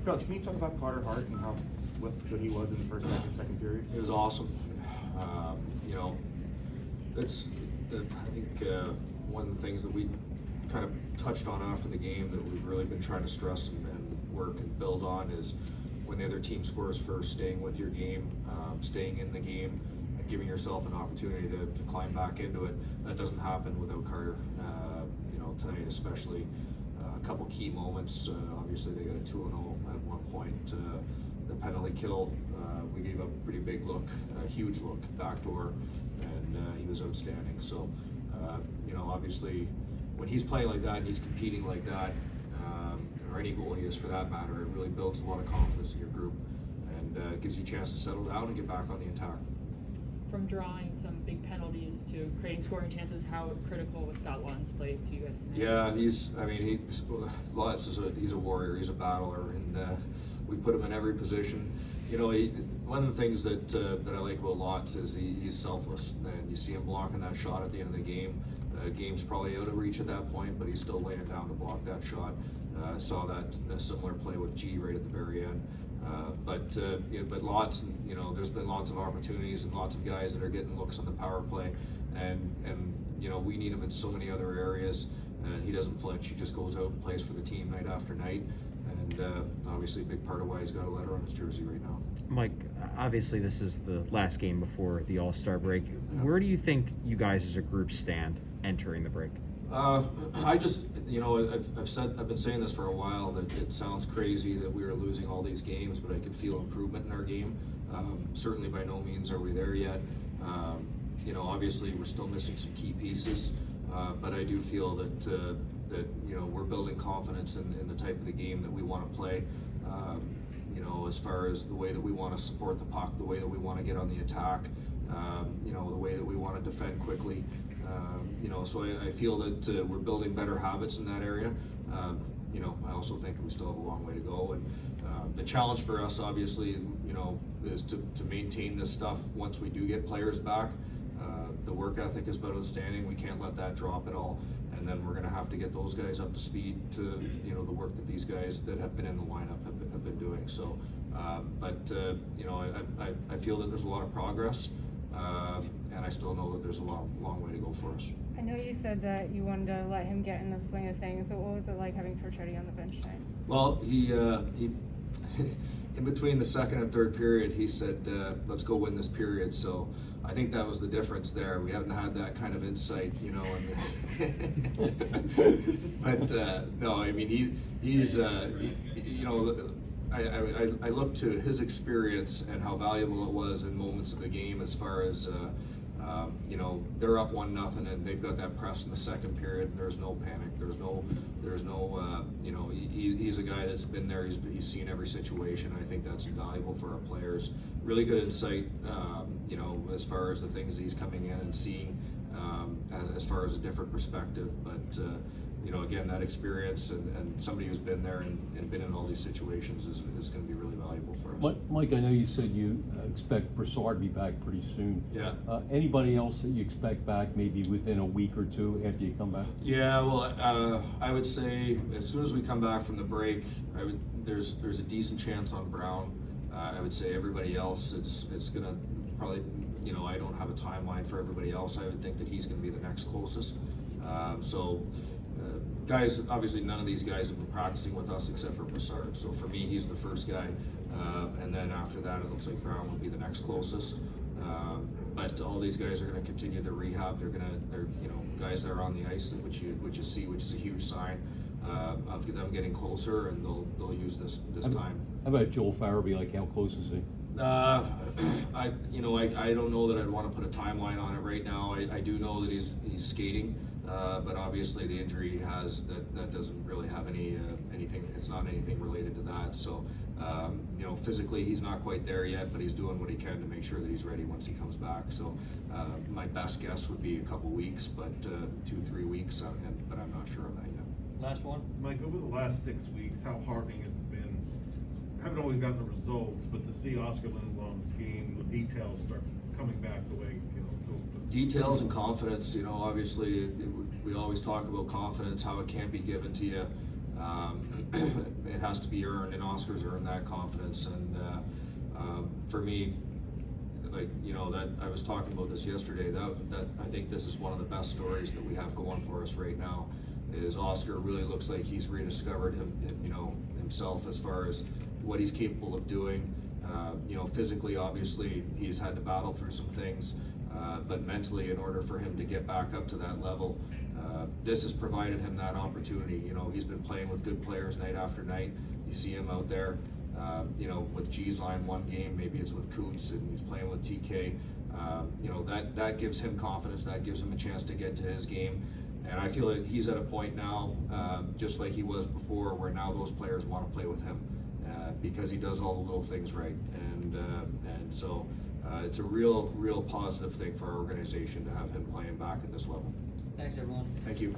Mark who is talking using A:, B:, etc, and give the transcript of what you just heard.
A: Coach, can you talk about Carter Hart and what good he was in the first half and second period?
B: It was awesome. You know, that's I think one of the things that we kind of touched on after the game that we've really been trying to stress and work and build on is when the other team scores first, staying with your game, staying in the game, and giving yourself an opportunity to climb back into it. That doesn't happen without Carter. You know, tonight especially, a couple key moments. Obviously, they got a 2-0 at one point. The penalty kill, we gave up a pretty big look, a huge look, backdoor, and he was outstanding. So, you know, obviously, when he's playing like that and he's competing like that, or any goalie is for that matter, it really builds a lot of confidence in your group and gives you a chance to settle down and get back on the attack.
C: From drawing some big penalties to creating scoring chances, how critical was Scott Laughton's play to you guys tonight?
B: Yeah, he's a warrior, he's a battler, and we put him in every position. You know, one of the things that I like about Lots is he's selfless, and you see him blocking that shot at the end of the game. Game's probably out of reach at that point, but he's still laying down to block that shot. Saw that similar play with G right at the very end. But lots, you know, there's been lots of opportunities and lots of guys that are getting looks on the power play, and you know, we need him in so many other areas, and he doesn't flinch. He just goes out and plays for the team night after night, and obviously a big part of why he's got a letter on his jersey right now.
D: Mike, obviously this is the last game before the All-Star break. Where do you think you guys as a group stand entering the break?
B: I just, you know, I've been saying this for a while, that it sounds crazy that we are losing all these games, but I could feel improvement in our game. Certainly by no means are we there yet. You know, obviously we're still missing some key pieces, but I do feel that you know, we're building confidence in the type of the game that we want to play. You know, as far as the way that we want to support the puck, the way that we want to get on the attack, you know, the way that we want to defend quickly. You know, so I feel that we're building better habits in that area. You know, I also think we still have a long way to go, and the challenge for us, obviously, you know, is to maintain this stuff once we do get players back. The work ethic has been outstanding. We can't let that drop at all, and then we're going to have to get those guys up to speed to, you know, the work that these guys that have been in the lineup have been doing. So, you know, I feel that there's a lot of progress. And I still know that there's a long way to go for us.
E: I know you said that you wanted to let him get in the swing of things, so what was it like having Torchetti on the bench tonight?
B: Well, he in between the second and third period, he said, let's go win this period. So I think that was the difference there. We haven't had that kind of insight, you know. But no, I mean, he's you know, I look to his experience and how valuable it was in moments of the game, as far as you know, they're up 1-0 and they've got that press in the second period, and there's no panic, there's no you know, he's a guy that's been there, he's seen every situation. I think that's invaluable for our players. Really good insight, you know, as far as the things he's coming in and seeing, as far as a different perspective. But you know, again, that experience and somebody who's been there and been in all these situations is going to be really valuable for us.
F: Mike, I know you said you expect Brassard to be back pretty soon.
B: Yeah.
F: Anybody else that you expect back maybe within a week or two after you come back?
B: Yeah, well, I would say as soon as we come back from the break, there's a decent chance on Brown. I would say everybody else, it's going to probably, you know, I don't have a timeline for everybody else. I would think that he's going to be the next closest. Guys, obviously none of these guys have been practicing with us except for Brassard. So for me, he's the first guy, and then after that, it looks like Brown would be the next closest. But all these guys are going to continue their rehab. They're you know, guys that are on the ice, which you see, which is a huge sign of them getting closer, and they'll use this time.
F: How about Joel Farabee? Like, how close is he?
B: I don't know that I'd want to put a timeline on it right now. I do know that he's skating, but obviously the injury he has, that doesn't really have anything. It's not anything related to that. So you know, physically he's not quite there yet, but he's doing what he can to make sure that he's ready once he comes back. So my best guess would be a couple weeks, but 2-3 weeks, but I'm not sure on that yet.
C: Last one.
G: Mike, over the last 6 weeks, how heartening has it been? I haven't always gotten the results, but to see Oscar Lindblom's game, the details start coming back the way, you know.
B: Details and confidence, you know, obviously we always talk about confidence, how it can't be given to you. It has to be earned, and Oscar's earned that confidence. And for me, like, you know, that I was talking about this yesterday, that I think this is one of the best stories that we have going for us right now, is Oscar really looks like he's rediscovered himself as far as what he's capable of doing. You know, physically, obviously, he's had to battle through some things, but mentally, in order for him to get back up to that level, this has provided him that opportunity. You know, he's been playing with good players night after night. You see him out there, you know, with G's line one game, maybe it's with Coots, and he's playing with TK. You know, that gives him confidence, that gives him a chance to get to his game. And I feel that he's at a point now, just like he was before, where now those players want to play with him because he does all the little things right. And so it's a real positive thing for our organization to have him playing back at this level.
H: Thanks, everyone.
B: Thank you.